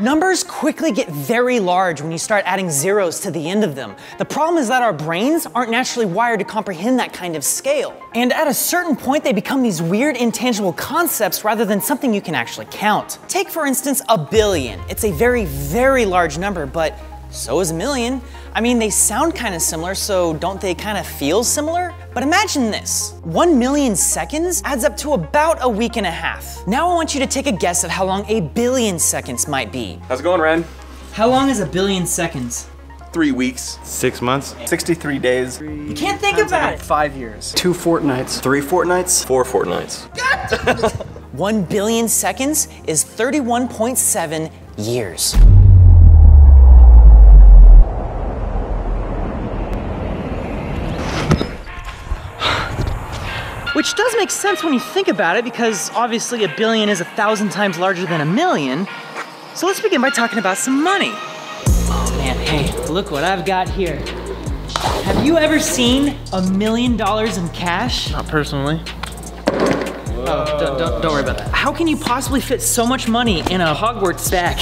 Numbers quickly get very large when you start adding zeros to the end of them. The problem is that our brains aren't naturally wired to comprehend that kind of scale. And at a certain point, they become these weird, intangible concepts rather than something you can actually count. Take, for instance, a billion. It's a very, very large number, but so is a million. I mean, they sound kind of similar, so don't they kind of feel similar? But imagine this. 1 million seconds adds up to about a week and a half. Now I want you to take a guess at how long a billion seconds might be. How's it going, Wren? How long is a billion seconds? 3 weeks. 6 months. 63 days. You can't think about it. 5 years. 2 fortnights. 3 fortnights. 4 fortnights. 1 billion seconds is 31.7 years. Which does make sense when you think about it, because obviously a billion is 1,000 times larger than a million. So let's begin by talking about some money. Oh man, hey, look what I've got here. Have you ever seen $1 million in cash? Not personally. Oh, don't worry about that. How can you possibly fit so much money in a Hogwarts bag?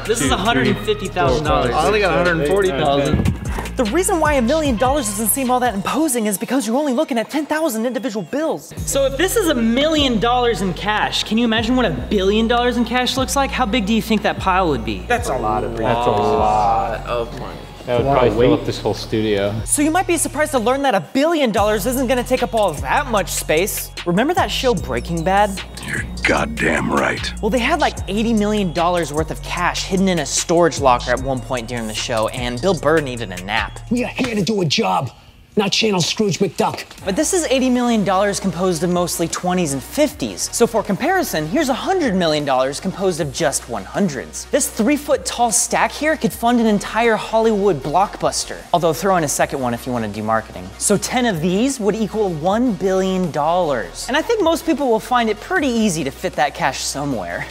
This is $150,000. I only got $140,000. The reason why $1 million doesn't seem all that imposing is because you're only looking at 10,000 individual bills. So if this is $1 million in cash, can you imagine what $1 billion in cash looks like? How big do you think that pile would be? That's a lot of money. That's a lot of money. That would probably fill up this whole studio. So you might be surprised to learn that $1 billion isn't gonna take up all that much space. Remember that show Breaking Bad? You're goddamn right. Well, they had like $80 million worth of cash hidden in a storage locker at one point during the show, and Bill Burr needed a nap. We are here to do a job, not channel Scrooge McDuck. But this is $80 million composed of mostly 20s and 50s. So for comparison, here's $100 million composed of just 100s. This 3-foot tall stack here could fund an entire Hollywood blockbuster. Although throw in a second one if you want to do marketing. So 10 of these would equal $1 billion. And I think most people will find it pretty easy to fit that cash somewhere.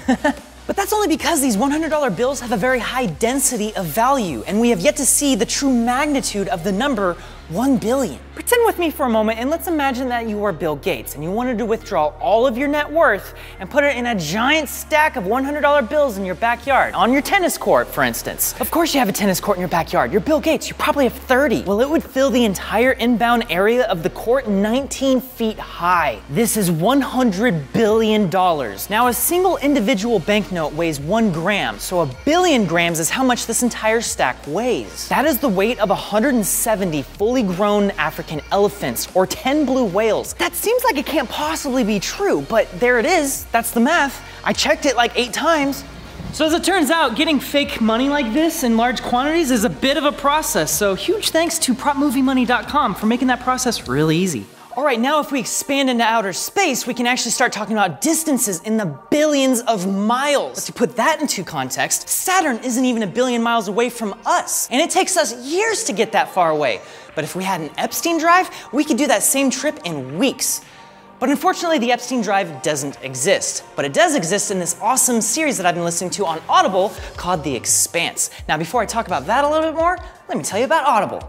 But that's only because these $100 bills have a very high density of value, and we have yet to see the true magnitude of the number 1 billion. Pretend with me for a moment and let's imagine that you are Bill Gates and you wanted to withdraw all of your net worth and put it in a giant stack of $100 bills in your backyard, on your tennis court, for instance. Of course you have a tennis court in your backyard. You're Bill Gates, you probably have 30. Well, it would fill the entire inbound area of the court 19 feet high. This is $100 billion. Now, a single individual banknote weighs 1 gram, so 1 billion grams is how much this entire stack weighs. That is the weight of 170 fully grown African elephants or 10 blue whales. That seems like it can't possibly be true, but there it is. That's the math. I checked it like 8 times. So as it turns out, getting fake money like this in large quantities is a bit of a process, so huge thanks to propmoviemoney.com for making that process really easy. All right, now if we expand into outer space, we can actually start talking about distances in the billions of miles. But to put that into context, Saturn isn't even 1 billion miles away from us, and it takes us years to get that far away. But if we had an Epstein drive, we could do that same trip in weeks. But unfortunately, the Epstein drive doesn't exist. But it does exist in this awesome series that I've been listening to on Audible called The Expanse. Now, before I talk about that a little bit more, let me tell you about Audible.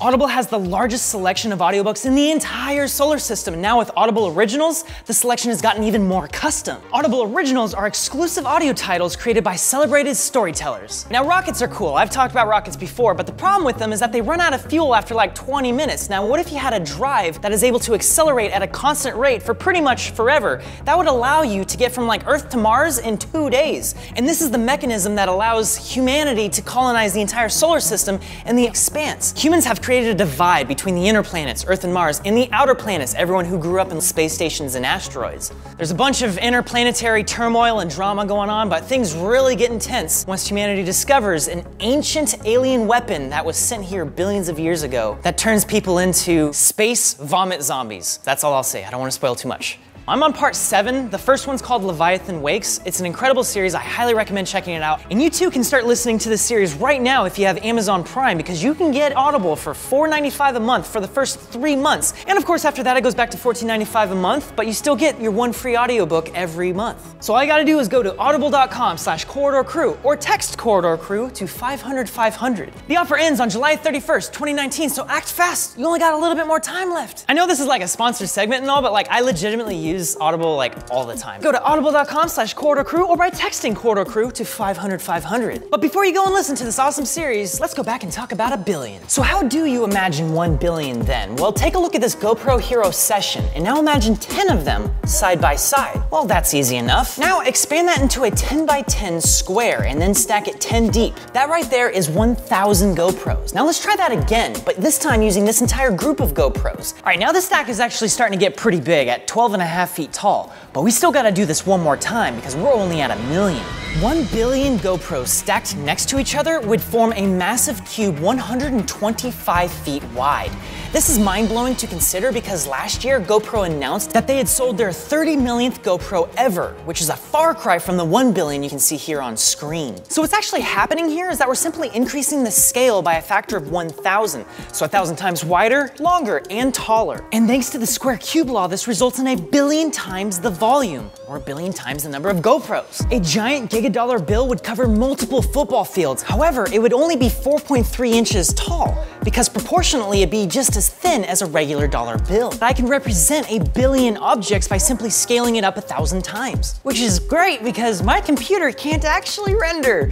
Audible has the largest selection of audiobooks in the entire solar system. Now with Audible Originals, the selection has gotten even more custom. Audible Originals are exclusive audio titles created by celebrated storytellers. Now rockets are cool, I've talked about rockets before, but the problem with them is that they run out of fuel after like 20 minutes. Now what if you had a drive that is able to accelerate at a constant rate for pretty much forever? That would allow you to get from like Earth to Mars in 2 days. And this is the mechanism that allows humanity to colonize the entire solar system and the expanse. Humans have created a divide between the inner planets, Earth and Mars, and the outer planets, everyone who grew up in space stations and asteroids. There's a bunch of interplanetary turmoil and drama going on, but things really get intense once humanity discovers an ancient alien weapon that was sent here billions of years ago that turns people into space vomit zombies. That's all I'll say. I don't want to spoil too much. I'm on part 7. The first one's called Leviathan Wakes. It's an incredible series. I highly recommend checking it out. And you too can start listening to this series right now if you have Amazon Prime, because you can get Audible for $4.95 a month for the first 3 months. And of course, after that, it goes back to $14.95 a month, but you still get your 1 free audiobook every month. So all you gotta do is go to audible.com/corridorcrew or text Corridor Crew to 500-500. The offer ends on July 31st, 2019, so act fast. You only got a little bit more time left. I know this is like a sponsored segment and all, but like I legitimately use use Audible like all the time. Go to audible.com/corridorcrew or by texting Corridor Crew to 500-500. But before you go and listen to this awesome series, let's go back and talk about a billion. So how do you imagine 1 billion then? Well, take a look at this GoPro Hero session and now imagine 10 of them side by side. Well, that's easy enough. Now expand that into a 10 by 10 square and then stack it 10 deep. That right there is 1,000 GoPros. Now let's try that again, but this time using this entire group of GoPros. All right, now the stack is actually starting to get pretty big at 12.5 feet tall, but we still gotta do this one more time because we're only at 1 million. 1 billion GoPros stacked next to each other would form a massive cube 125 feet wide. This is mind-blowing to consider because last year GoPro announced that they had sold their 30 millionth GoPro ever, which is a far cry from the 1 billion you can see here on screen. So what's actually happening here is that we're simply increasing the scale by a factor of 1,000. So 1,000 times wider, longer, and taller. And thanks to the square cube law, this results in 1 billion times the volume, or 1 billion times the number of GoPros. A giant gigadollar bill would cover multiple football fields. However, it would only be 4.3 inches tall, because proportionally it'd be just as thin as a regular dollar bill. I can represent 1 billion objects by simply scaling it up 1,000 times, which is great because my computer can't actually render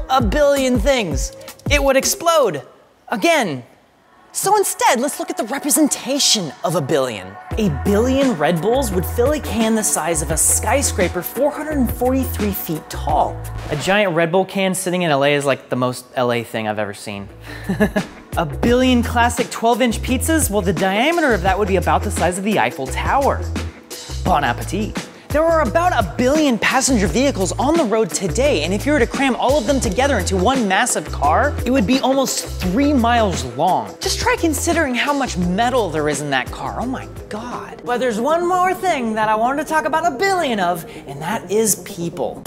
1 billion things. It would explode again. So instead, let's look at the representation of 1 billion. 1 billion Red Bulls would fill a can the size of a skyscraper 443 feet tall. A giant Red Bull can sitting in LA is like the most LA thing I've ever seen. 1 billion classic 12-inch pizzas, well, the diameter of that would be about the size of the Eiffel Tower. Bon appetit. There are about 1 billion passenger vehicles on the road today, and if you were to cram all of them together into one massive car, it would be almost 3 miles long. Just try considering how much metal there is in that car. Oh my God. But there's one more thing that I wanted to talk about 1 billion of, and that is people.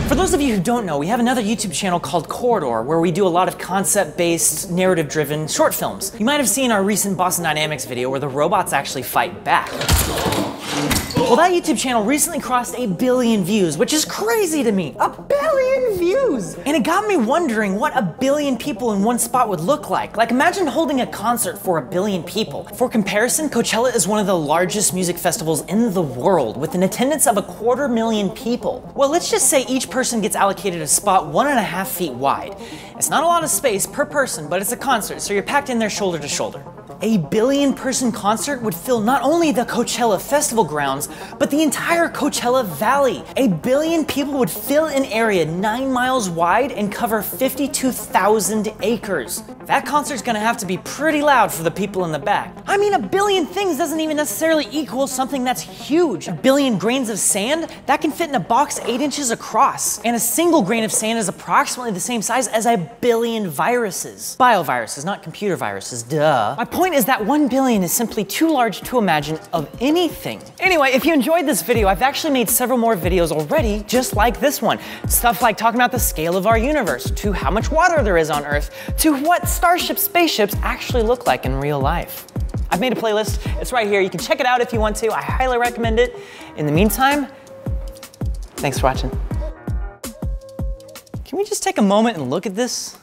For those of you who don't know, we have another YouTube channel called Corridor, where we do a lot of concept-based, narrative-driven short films. You might have seen our recent Boston Dynamics video where the robots actually fight back. Well, that YouTube channel recently crossed 1 billion views, which is crazy to me. 1 billion views! And it got me wondering what 1 billion people in one spot would look like. Like, imagine holding a concert for 1 billion people. For comparison, Coachella is one of the largest music festivals in the world, with an attendance of 250,000 people. Well, let's just say each person gets allocated a spot 1.5 feet wide. It's not a lot of space per person, but it's a concert, so you're packed in there shoulder to shoulder. 1 billion person concert would fill not only the Coachella festival grounds, but the entire Coachella Valley. 1 billion people would fill an area 9 miles wide and cover 52,000 acres. That concert's gonna have to be pretty loud for the people in the back. I mean, 1 billion things doesn't even necessarily equal something that's huge. 1 billion grains of sand, that can fit in a box 8 inches across. And a single grain of sand is approximately the same size as 1 billion viruses. Bioviruses, not computer viruses, duh. My point is that 1 billion is simply too large to imagine of anything. Anyway, if you enjoyed this video, I've actually made several more videos already just like this one. Stuff like talking about the scale of our universe, to how much water there is on Earth, to what spaceships actually look like in real life. I've made a playlist, it's right here, you can check it out if you want to, I highly recommend it. In the meantime, thanks for watching. Can we just take a moment and look at this?